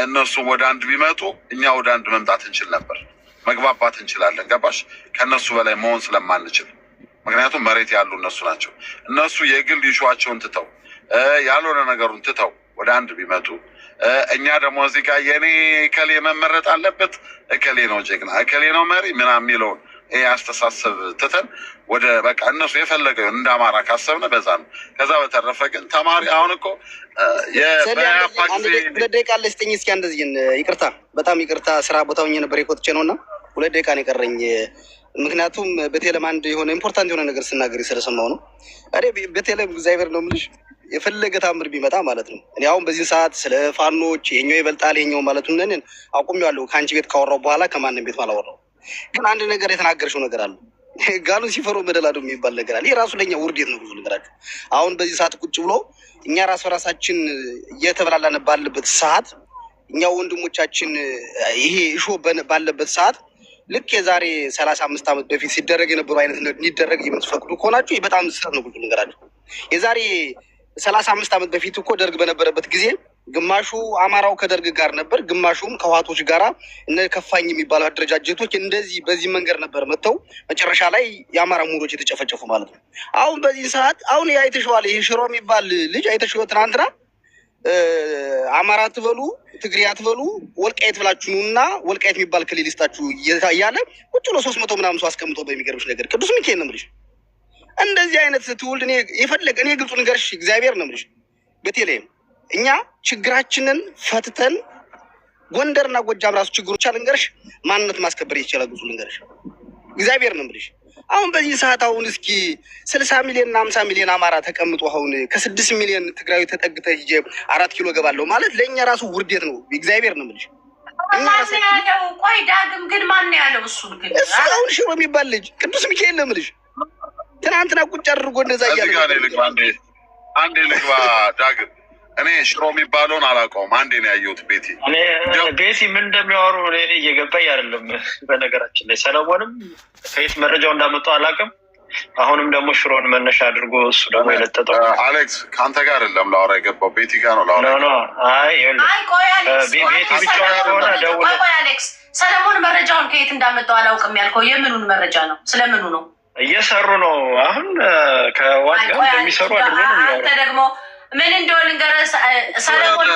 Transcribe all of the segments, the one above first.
እነሱ ወደ አንድ ቢመጡ እኛ ወደ አንድ መምጣት እንችል ነበር፣ መግባባት እንችላለን። ገባሽ? ከነሱ በላይ መሆን ስለማንችል፣ ምክንያቱም መሬት ያሉ እነሱ ናቸው። እነሱ የግል ይሹዋቸውን ትተው ያልሆነ ነገሩን ትተው ወደ አንድ ቢመጡ፣ እኛ ደግሞ እዚህ ጋር የኔ እከሌ መመረጥ አለበት፣ እከሌ ነው ጀግና፣ እከሌ ነው መሪ ምናምን የሚለውን ይሄ አስተሳሰብ ትተን ወደ በቃ እነሱ የፈለገው እንደ አማራ ካሰብነ በዛ ነው። ከዛ በተረፈ ግን ተማሪ አሁን እኮ ደቂቃ ለስጠኝ እስኪ እንደዚህ ይቅርታ፣ በጣም ይቅርታ፣ ስራ ቦታው ነበር የቆጥቼ ነው እና 2 ደቂቃ ነው የቀረኝ። ምክንያቱም በቴሌም አንድ የሆነ ኢምፖርታንት የሆነ ነገር ስናገር ስለሰማው ነው። እኔ በቴሌም እግዚአብሔር ነው የምልሽ የፈለገ ታምር ቢመጣ ማለት ነው። እኔ አሁን በዚህ ሰዓት ስለ ፋኖች ይሄኛው ይበልጣል ይሄኛው ማለቱን ነን አቁሜዋለሁ። ከአንቺ ቤት ካወራው በኋላ ከማንም ቤት አላወራው። ግን አንድ ነገር የተናገርሽው ነገር አለ። ጋሉን ሲፈሩ መደላዱ የሚባል ነገር አለ። የራሱ ለኛ ውርዴት ነው ብዙ ነገራችሁ። አሁን በዚህ ሰዓት ቁጭ ብሎ እኛ ራሳችን እየተበላላን ባለበት ሰዓት እኛ ወንድሞቻችን ይሄ እሾ ባለበት ሰዓት ልክ የዛሬ 35 ዓመት በፊት ሲደረግ የነበሩ አይነት እንዲደረግ የምትፈቅዱ ከሆናችሁ በጣም ስህተት ነው ብዙ ነገራችሁ። የዛሬ 35 ዓመት በፊት እኮ ደርግ በነበረበት ጊዜ ግማሹ አማራው ከደርግ ጋር ነበር፣ ግማሹም ከህወሓቶች ጋራ እነ ከፋኝ የሚባሉ አደረጃጀቶች እንደዚህ በዚህ መንገድ ነበር መጥተው መጨረሻ ላይ የአማራ ምሁሮች የተጨፈጨፉ ማለት ነው። አሁን በዚህ ሰዓት አሁን አይተሽዋል። ይሄ ሽሮ የሚባል ልጅ አይተሽው ትናንትና አማራ ትበሉ ትግሬ አትበሉ ወልቃይት ብላችሁ ኑና ወልቃይት የሚባል ክልል ይስጣችሁ እያለ ቁጭ ብሎ 300 ምናምን ሰው አስቀምጦ በሚገርምሽ ነገር ቅዱስ ሚካኤል ነው የምልሽ። እንደዚህ አይነት ትውልድ እኔ የፈለገ እኔ ግልጹ ንገርሽ እግዚአብሔር ነው የምልሽ። በቴሌም እኛ ችግራችንን ፈትተን ጎንደርና ጎጃም ራሱ ችግሮች አልንገርሽ ማንነት ማስከበር ይችላል። ግልጹ ንገርሽ እግዚአብሔር ነው የምልሽ። አሁን በዚህ ሰዓት አሁን እስኪ 60 ሚሊዮን እና 50 ሚሊዮን አማራ ተቀምጦ አሁን ከ6 ሚሊዮን ትግራዊ ተጠግተ ሂጄ 4 ኪሎ ገባለሁ ማለት ለእኛ ራሱ ውርዴት ነው። እግዚአብሔር ነው የምልሽ። ቆይ ዳግም ግን ማን ያለው? እሱ ግን አሁን ሽሮ የሚባል ልጅ ቅዱስ ሚካኤል ነው የምልሽ። ትናንትና ቁጭ አድርጎ እንደዛ እያለ አንዴ ልግባ ዳግም። እኔ ሽሮ የሚባለውን አላውቀውም። አንዴ ነው ያየሁት። ቤቲ ምን እንደሚያወሩ እኔ እየገባኝ አይደለም። በነገራችን ላይ ሰለሞንም ከየት መረጃው እንዳመጣው አላውቅም። አሁንም ደግሞ ሽሮን መነሻ አድርጎ እሱ ደግሞ የለጠጠው አሌክስ ከአንተ ጋር አይደለም ላወራ የገባው ቤቲ ጋር ነው ላወራ። ቤቲ ብቻ ሆነ ደውለ አሌክስ ሰለሞን መረጃውን ከየት እንዳመጣው አላውቅም ያልከው የምኑን መረጃ ነው? ስለምኑ ነው? እየሰሩ ነው አሁን ከዋጋ እንደሚሰሩ አድርጎ ነው የሚያወራው። አንተ ደግሞ ምን እንደሆነ ልንገርህ፣ ሰለሞን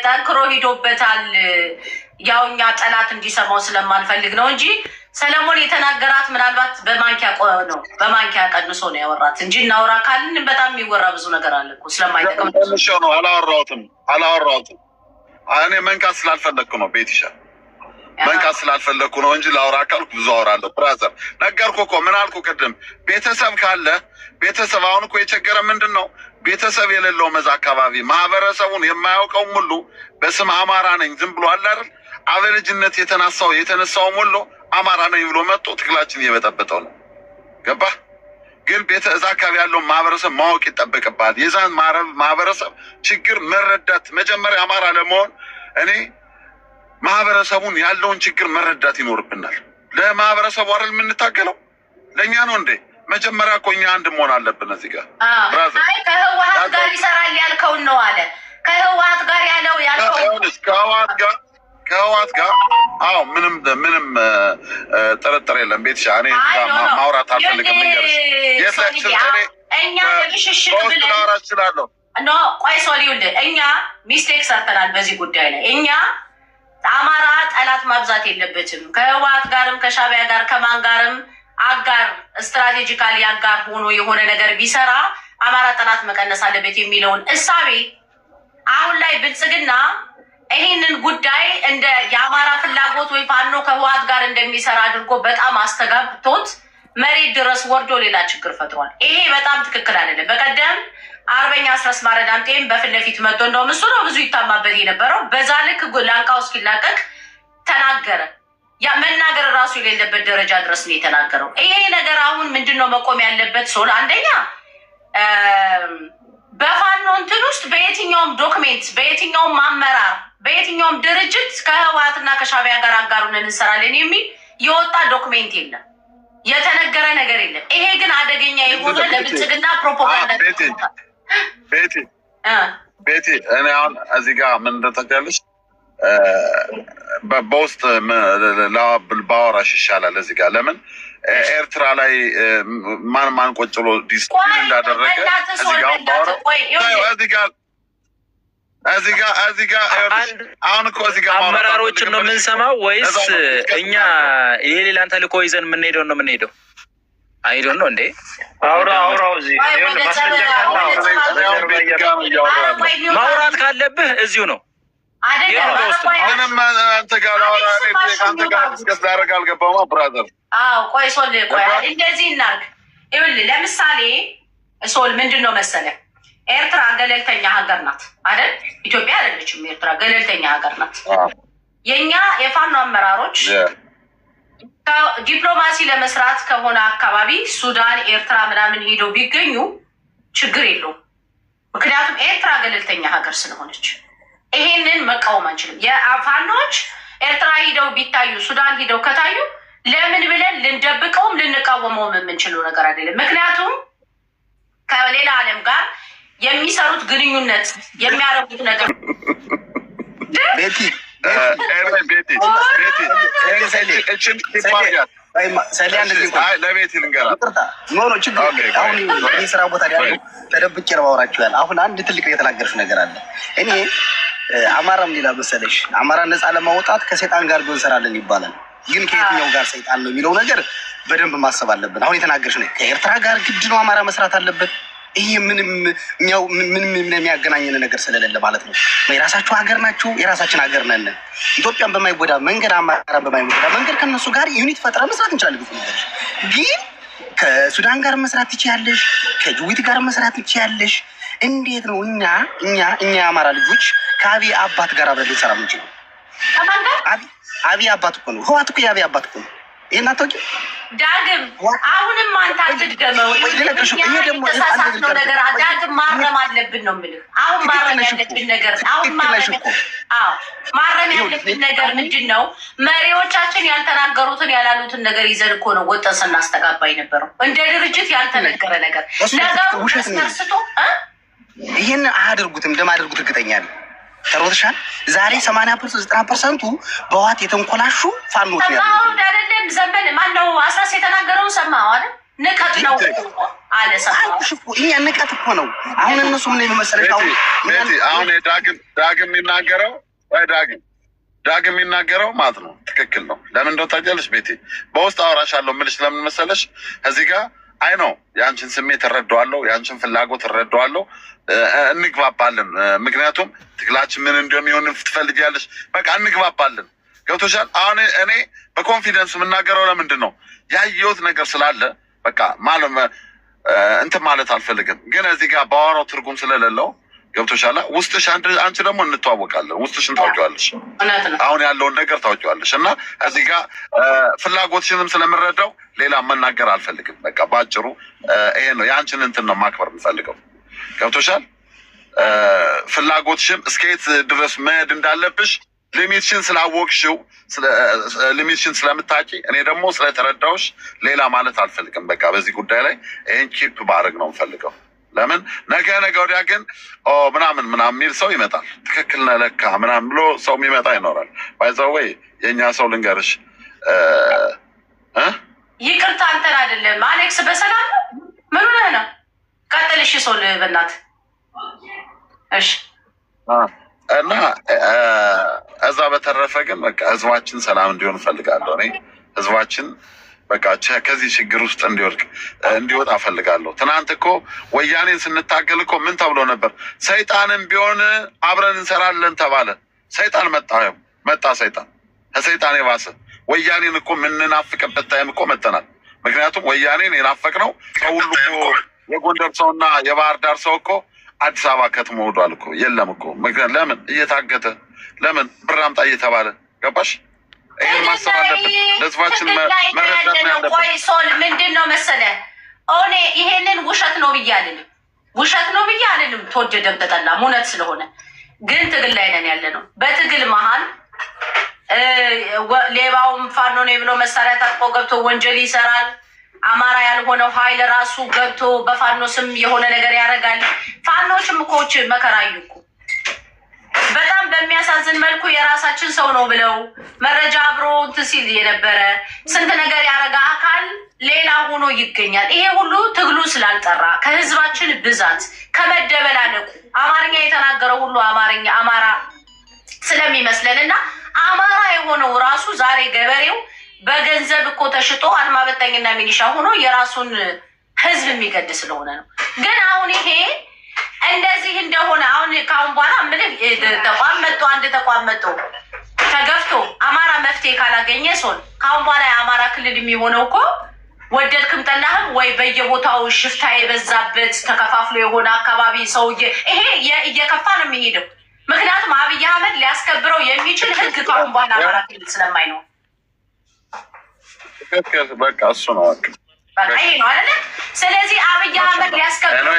ጠንክሮ ሂዶበታል። ያው እኛ ጠላት እንዲሰማው ስለማንፈልግ ነው እንጂ ሰለሞን የተናገራት ምናልባት በማንኪያ ቀንሶ ነው ያወራት እንጂ እናውራ ካልን በጣም የሚወራ ብዙ ነገር አለ እኮ ስለማይጠቅም ነው። አላወራሁትም እኔ መንካት ስላልፈለግኩ ነው። ቤትሻ መንካት ስላልፈለግኩ ነው እንጂ ላውራ ካልኩ ብዙ አወራለሁ። ብራዘር ነገርኩህ እኮ ምን አልኩህ ቅድም። ቤተሰብ ካለ ቤተሰብ አሁን እኮ የቸገረ ምንድን ነው? ቤተሰብ የሌለው መዛ አካባቢ ማህበረሰቡን የማያውቀውም ሁሉ በስም አማራ ነኝ ዝም ብሎ አለ አይደል? አበልጅነት የተነሳውም ሁሉ አማራ ነኝ ብሎ መጥቶ ትግላችን እየበጠበጠው ነው። ገባህ? ግን እዛ አካባቢ ያለውን ማህበረሰብ ማወቅ ይጠበቅብሃል። የዛን ማህበረሰብ ችግር መረዳት መጀመሪያ አማራ ለመሆን እኔ ማህበረሰቡን ያለውን ችግር መረዳት ይኖርብናል። ለማህበረሰቡ አይደል የምንታገለው? ለእኛ ነው እንዴ? መጀመሪያ እኮ እኛ አንድ መሆን አለብን። እዚህ ጋር ከህወሓት ጋር ይሰራል ያልከውን ነው አለ። ከህወሓት ጋር ከህወሓት ጋር አዎ፣ ምንም ጥርጥር የለም። ቤትሻ እኔ ማውራት አልፈልግም። እኛ ለሽሽግ ብለን እችላለሁ። ቆይ ሶሊውል እኛ ሚስቴክ ሰርተናል በዚህ ጉዳይ ላይ። እኛ አማራ ጠላት ማብዛት የለበትም። ከህወሓት ጋርም ከሻዕቢያ ጋር ከማን ጋርም አጋር ስትራቴጂካሊ አጋር ሆኖ የሆነ ነገር ቢሰራ አማራ ጠላት መቀነስ አለበት የሚለውን እሳቤ አሁን ላይ ብልጽግና ይህንን ጉዳይ እንደ የአማራ ፍላጎት ወይ ፋኖ ከህወሓት ጋር እንደሚሰራ አድርጎ በጣም አስተጋብቶት መሬት ድረስ ወርዶ ሌላ ችግር ፈጥሯል። ይሄ በጣም ትክክል አይደለም። በቀደም አርበኛ አስረስ ማረዳምጤም በፊት ለፊት መጥቶ እንደውም እሱ ነው ብዙ ይታማበት የነበረው በዛ ልክ ላንቃው እስኪላቀቅ ተናገረ። ያ መናገር ራሱ የሌለበት ደረጃ ድረስ ነው የተናገረው። ይሄ ነገር አሁን ምንድነው መቆም ያለበት? ሶል አንደኛ በፋኖ እንትን ውስጥ በየትኛውም ዶክሜንት በየትኛውም አመራር በየትኛውም ድርጅት ከህወሓትና ከሻዕቢያ ጋር አጋሩን እንሰራለን የሚል የወጣ ዶክሜንት የለም፣ የተነገረ ነገር የለም። ይሄ ግን አደገኛ የሆነ ለብልጽግና ፕሮፓጋንዳ ቤቲ እኔ አሁን እዚህ ጋር ምን እንደተቻለሽ በውስጥ ባወራሽ ይሻላል። እዚህ ጋር ለምን ኤርትራ ላይ ማን ቁጭ ብሎ ዲስፕሊን እንዳደረገ እዚህ ጋር አሁን እኮ እዚህ ጋር አመራሮችን ነው የምንሰማው ወይስ እኛ ይሄ ሌላን ተልእኮ ይዘን የምንሄደው ነው የምንሄደው? አይዶን ነው እንዴ? አውራው እዚህ ማውራት ካለብህ እዚሁ ነው። ምንም አንተ ጋር አልገባማ ብራዘር። ቆይ ሶል ቆይ እንደዚህ እናድርግ። ይኸውልህ ለምሳሌ ሶል ምንድን ነው መሰለህ ኤርትራ ገለልተኛ ሀገር ናት አይደል? ኢትዮጵያ አይደለችም። ኤርትራ ገለልተኛ ሀገር ናት። የኛ የፋኖ አመራሮች ዲፕሎማሲ ለመስራት ከሆነ አካባቢ ሱዳን፣ ኤርትራ ምናምን ሄደው ቢገኙ ችግር የለውም። ምክንያቱም ኤርትራ ገለልተኛ ሀገር ስለሆነች ይሄንን መቃወም አንችልም። የፋኖች ኤርትራ ሂደው ቢታዩ ሱዳን ሂደው ከታዩ ለምን ብለን ልንደብቀውም ልንቃወመውም የምንችለው ነገር አይደለም። ምክንያቱም ከሌላ ዓለም ጋር የሚሰሩት ግንኙነት የሚያደርጉት ነገር ለቤት ልንገራት ስራ ቦታ ያለው ተደብቄ ነው ማውራችሁ ያለ። አሁን አንድ ትልቅ የተናገርሽ ነገር አለ። እኔ አማራም ሌላ መሰለሽ አማራ ነፃ ለማውጣት ከሰይጣን ጋር ቢሆን እንሰራለን ይባላል። ግን ከየትኛው ጋር ሰይጣን ነው የሚለው ነገር በደንብ ማሰብ አለብን። አሁን የተናገርሽ ነው ከኤርትራ ጋር ግድ ነው አማራ መስራት አለበት። ይሄ ምንም የሚያገናኘን ነገር ስለሌለ ማለት ነው። የራሳችሁ ሀገር ናችሁ፣ የራሳችን ሀገር ነን። ኢትዮጵያን በማይጎዳ መንገድ አማራን በማይጎዳ መንገድ ከነሱ ጋር ዩኒት ፈጥራ መስራት እንችላለን። ግን ከሱዳን ጋር መስራት ትችያለሽ፣ ከጅቡቲ ጋር መስራት ትችያለሽ። እንዴት ነው እኛ የአማራ ልጆች ከአብይ አባት ጋር አብረን ልንሰራ ምንችለው? አብይ አባት እኮ ነው። ህዋት እኮ የአብይ አባት እኮ ነው። ይህን አታውቂም? ዳግም አሁንም አንተ አትድገመው። የተሳሳትነው ነገር ዳግም ማረም አለብን ነው የምልህ። አሁን ማረም ያለብን ነገር ማረም ያለብን ነገር ምንድን ነው? መሪዎቻችን ያልተናገሩትን ያላሉትን ነገር ይዘን እኮ ነው ወጠን ስናስተጋባ የነበረው። እንደ ድርጅት ያልተነገረ ነገር ነገሩ ተስነስቶ ይህን አያደርጉትም። እንደማያደርጉት እርግጠኛ ነኝ። ተሮትሻል ዛሬ 80% በዋት የተንኮላሹ ፋኖች ነው አይደለም። ዘመን ማነው አሳስ የተናገረውን ሰማው አይደል? ንቀት ነው አለ ሰማው እኮ እኛ ንቀት እኮ ነው። አሁን እነሱ ምን ይመስላል? አሁን ዳግም የሚናገረው ዳግም የሚናገረው ማለት ነው ትክክል ነው። ለምን እንደው ታውቂያለሽ ቤቴ በውስጥ አወራሻለሁ የምልሽ ለምን መሰለሽ? እዚህ ጋር አይ ነው የአንቺን ስሜት እረዳዋለሁ፣ የአንቺን ፍላጎት እረዳዋለሁ፣ እንግባባለን። ምክንያቱም ትግላችን ምን እንደሚሆን ትፈልጊያለሽ፣ በቃ እንግባባለን። ገብቶሻል? አሁን እኔ በኮንፊደንስ የምናገረው ለምንድን ነው ያየሁት ነገር ስላለ በቃ እንትን ማለት አልፈልግም። ግን እዚህ ጋር ባወራው ትርጉም ስለሌለው ገብቶሻል? ውስጥሽ አንቺ ደግሞ እንተዋወቃለን፣ ውስጥሽን ታውቂዋለሽ፣ አሁን ያለውን ነገር ታውቂዋለሽ። እና እዚህ ጋር ፍላጎትሽንም ስለምረዳው ሌላ መናገር አልፈልግም። በቃ በአጭሩ ይሄ ነው የአንቺን እንትን ነው ማክበር የምፈልገው። ገብቶሻል? ፍላጎትሽም እስከየት ድረስ መሄድ እንዳለብሽ ሊሚትሽን ስላወቅሽው ሊሚትሽን ስለምታውቂ እኔ ደግሞ ስለተረዳውሽ ሌላ ማለት አልፈልግም። በቃ በዚህ ጉዳይ ላይ ይህን ኪፕ ባረግ ነው የምፈልገው። ለምን ነገ ወዲያ ግን ምናምን የሚል ሰው ይመጣል። ትክክል ነህ ለካ ምናምን ብሎ ሰው የሚመጣ ይኖራል። ባይዘወይ የእኛ ሰው ልንገርሽ ይቅርታ አንተን አይደለም አሌክስ በሰላም ነው። ምን ሆነህ ነው? ቀጥል እሺ። ሰው በእናትህ እሺ። እና እዛ በተረፈ ግን በቃ ህዝባችን ሰላም እንዲሆን እፈልጋለሁ። እኔ ህዝባችን በቃ ከዚህ ችግር ውስጥ እንዲወጣ እፈልጋለሁ። ትናንት እኮ ወያኔን ስንታገል እኮ ምን ተብሎ ነበር? ሰይጣንም ቢሆን አብረን እንሰራለን ተባለ። ሰይጣን መጣ ሰይጣን ከሰይጣን የባሰ ወያኔን እኮ የምንናፍቅበት ታይም እኮ መጥተናል። ምክንያቱም ወያኔን የናፈቅነው ሰው ሁሉ እኮ የጎንደር ሰውና የባህር ዳር ሰው እኮ አዲስ አበባ ከተማ ወዷል እኮ የለም እኮ። ምክንያት ለምን እየታገተ ለምን ብር አምጣ እየተባለ ገባሽ? ይህን ማሰብ አለብን። ለህዝባችን መረዳት ያለብን። ቆይ ሶል ምንድን ነው መሰለህ እኔ ይሄንን ውሸት ነው ብዬ አልልም። ተወደደም ተጠላም እውነት ስለሆነ ግን ትግል ላይ ነን ያለ ነው። በትግል መሀል ሌባውም ፋኖ ነው ብሎ መሳሪያ ታጥቆ ገብቶ ወንጀል ይሰራል። አማራ ያልሆነው ኃይል ራሱ ገብቶ በፋኖ ስም የሆነ ነገር ያደርጋል። ፋኖችም እኮች መከራዩ እኮ በሚያሳዝን መልኩ የራሳችን ሰው ነው ብለው መረጃ አብሮ እንትን ሲል የነበረ ስንት ነገር ያረጋ አካል ሌላ ሆኖ ይገኛል። ይሄ ሁሉ ትግሉ ስላልጠራ ከህዝባችን ብዛት ከመደበላለቁ አማርኛ የተናገረው ሁሉ አማራ ስለሚመስለን እና አማራ የሆነው ራሱ ዛሬ ገበሬው በገንዘብ እኮ ተሽጦ አድማ በታኝና ሚሊሻ ሆኖ የራሱን ህዝብ የሚገድ ስለሆነ ነው። ግን አሁን ይሄ እንደዚህ እንደሆነ አሁን ካሁን በኋላ ምንም አንድ ተቋም መጥቶ ተገፍቶ አማራ መፍትሄ ካላገኘ ሶል ካሁን በኋላ የአማራ ክልል የሚሆነው እኮ ወደድክም ጠላህም ወይ በየቦታው ሽፍታ የበዛበት ተከፋፍሎ የሆነ አካባቢ ሰውዬ ይሄ እየከፋ ነው የሚሄደው። ምክንያቱም አብይ አህመድ ሊያስከብረው የሚችል ህግ ካሁን በኋላ አማራ ክልል ስለማይኖር በቃ እሱ ነው ይሄ ነው አይደለ? ስለዚህ አብይ አህመድ ሊያስከብረው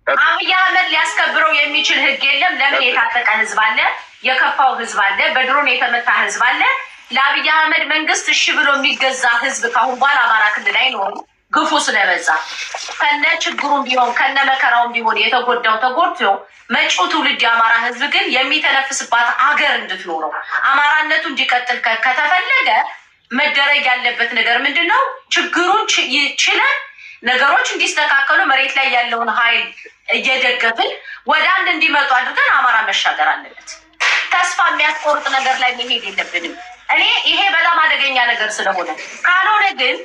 አብይ አህመድ ሊያስከብረው የሚችል ህግ የለም። ለምን? የታጠቀ ህዝብ አለ፣ የከፋው ህዝብ አለ፣ በድሮን የተመታ ህዝብ አለ። ለአብይ አህመድ መንግስት እሺ ብሎ የሚገዛ ህዝብ ካሁን በኋላ አማራ ክልል አይኖርም። ግፉ ስለበዛ ከነ ችግሩም ቢሆን ከነ መከራውም ቢሆን የተጎዳው ተጎድቶ መጪው ትውልድ የአማራ ህዝብ ግን የሚተነፍስባት አገር እንድትኖረው አማራነቱ እንዲቀጥል ከተፈለገ መደረግ ያለበት ነገር ምንድን ነው? ችግሩን ችለን ነገሮች እንዲስተካከሉ መሬት ላይ ያለውን ኃይል እየደገፍን ወደ አንድ እንዲመጡ አድርገን አማራ መሻገር አለበት። ተስፋ የሚያስቆርጥ ነገር ላይ መሄድ የለብንም። እኔ ይሄ በጣም አደገኛ ነገር ስለሆነ ካልሆነ ግን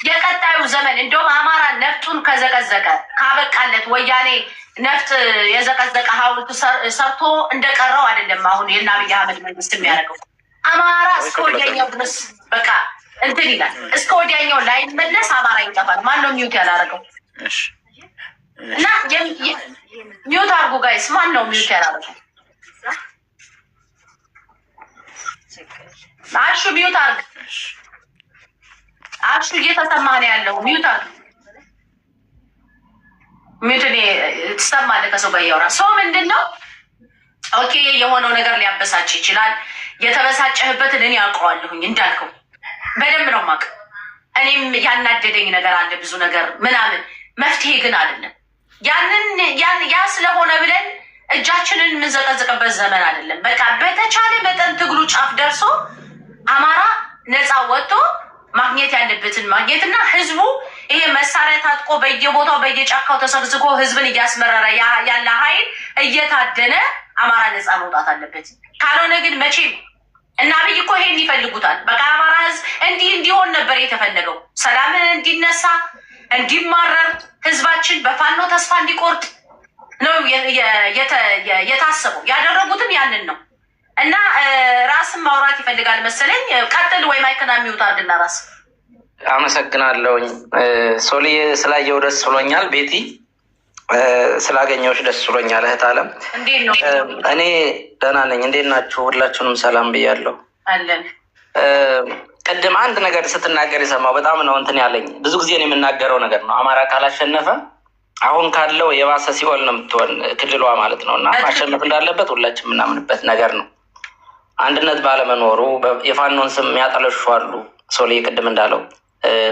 የቀጣዩ ዘመን እንደውም አማራ ነፍጡን ከዘቀዘቀ ካበቃለት ወያኔ ነፍጥ የዘቀዘቀ ሐውልት ሰርቶ እንደቀረው አይደለም። አሁን የእነ አብይ አህመድ መንግስት የሚያደርገው አማራ እስከ ወዲያኛው ድረስ በቃ እንትን ይላል። እስከ ወዲያኛው ላይመለስ አማራ ይጠፋል። ማን ነው ሚዩት ያላረገው? እና ሚዩት አርጉ ጋይስ። ማን ነው ሚዩት ያላረገው? አሹ ሚዩት አርግ። አሹ እየተሰማህ ነው ያለው። ሚዩት አርግ። ሚዩት ትሰማለህ ከሰው ጋር እያወራ ሰው ምንድን ነው? ኦኬ የሆነው ነገር ሊያበሳጭ ይችላል። የተበሳጨህበትን እኔ አውቀዋለሁኝ እንዳልከው በደንብ ነው የማውቀው። እኔም ያናደደኝ ነገር አለ ብዙ ነገር ምናምን፣ መፍትሄ ግን አይደለም። ያ ስለሆነ ብለን እጃችንን የምንዘቀዝቅበት ዘመን አይደለም። በቃ በተቻለ መጠን ትግሉ ጫፍ ደርሶ አማራ ነፃ ወጥቶ ማግኘት ያለበትን ማግኘትና ህዝቡ ይሄ መሳሪያ ታጥቆ በየቦታው በየጫካው ተሰግዝጎ ህዝብን እያስመረረ ያለ ኃይል እየታደነ አማራ ነፃ መውጣት አለበት። ካልሆነ ግን መቼም እና አብይ እኮ ይሄን ይፈልጉታል። በቃ አማራ ህዝብ እንዲሆን ነበር የተፈለገው። ሰላምን እንዲነሳ እንዲማረር፣ ህዝባችን በፋኖ ተስፋ እንዲቆርጥ ነው የታሰበው። ያደረጉትም ያንን ነው። እና ራስን ማውራት ይፈልጋል መሰለኝ። ቀጥል ወይ ማይክና የሚውጣ አድና ራስ። አመሰግናለሁኝ ሶልዬ፣ ስላየው ደስ ብሎኛል። ቤቲ ስላገኘሁሽ ደስ ብሎኛል። እህት አለም እንዴት ነው? እኔ ደህና ነኝ። እንዴት ናችሁ? ሁላችሁንም ሰላም ብያለሁ። አለን። ቅድም አንድ ነገር ስትናገር የሰማው በጣም ነው እንትን ያለኝ። ብዙ ጊዜ ነው የምናገረው ነገር ነው። አማራ ካላሸነፈ አሁን ካለው የባሰ ሲኦል ነው የምትሆን ክልሏ ማለት ነው። እና ማሸነፍ እንዳለበት ሁላችን የምናምንበት ነገር ነው። አንድነት ባለመኖሩ የፋኖን ስም ያጠለሹ አሉ። ሶሌ ቅድም እንዳለው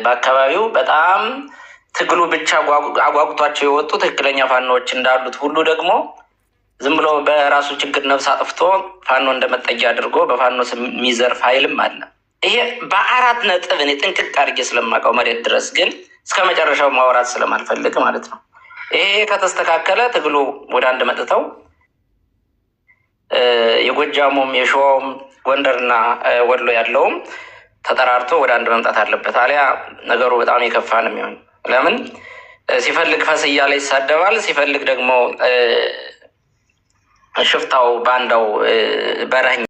በአካባቢው በጣም ትግሉ ብቻ አጓጉቷቸው የወጡ ትክክለኛ ፋኖዎች እንዳሉት ሁሉ ደግሞ ዝም ብሎ በራሱ ችግር ነፍስ አጥፍቶ ፋኖ እንደመጠጊያ አድርጎ በፋኖ ስም የሚዘርፍ ኃይልም አለ። ይሄ በአራት ነጥብ እኔ ጥንቅቅ አድርጌ ስለማውቀው መሬት ድረስ ግን እስከ መጨረሻው ማውራት ስለማልፈልግ ማለት ነው። ይሄ ከተስተካከለ ትግሉ ወደ አንድ መጥተው የጎጃሙም የሸዋውም ጎንደርና ወሎ ያለውም ተጠራርቶ ወደ አንድ መምጣት አለበት። አሊያ ነገሩ በጣም የከፋ ነው የሚሆን። ለምን ሲፈልግ ፈስ እያለ ይሳደባል፣ ሲፈልግ ደግሞ ሽፍታው ባንዳው በረኛ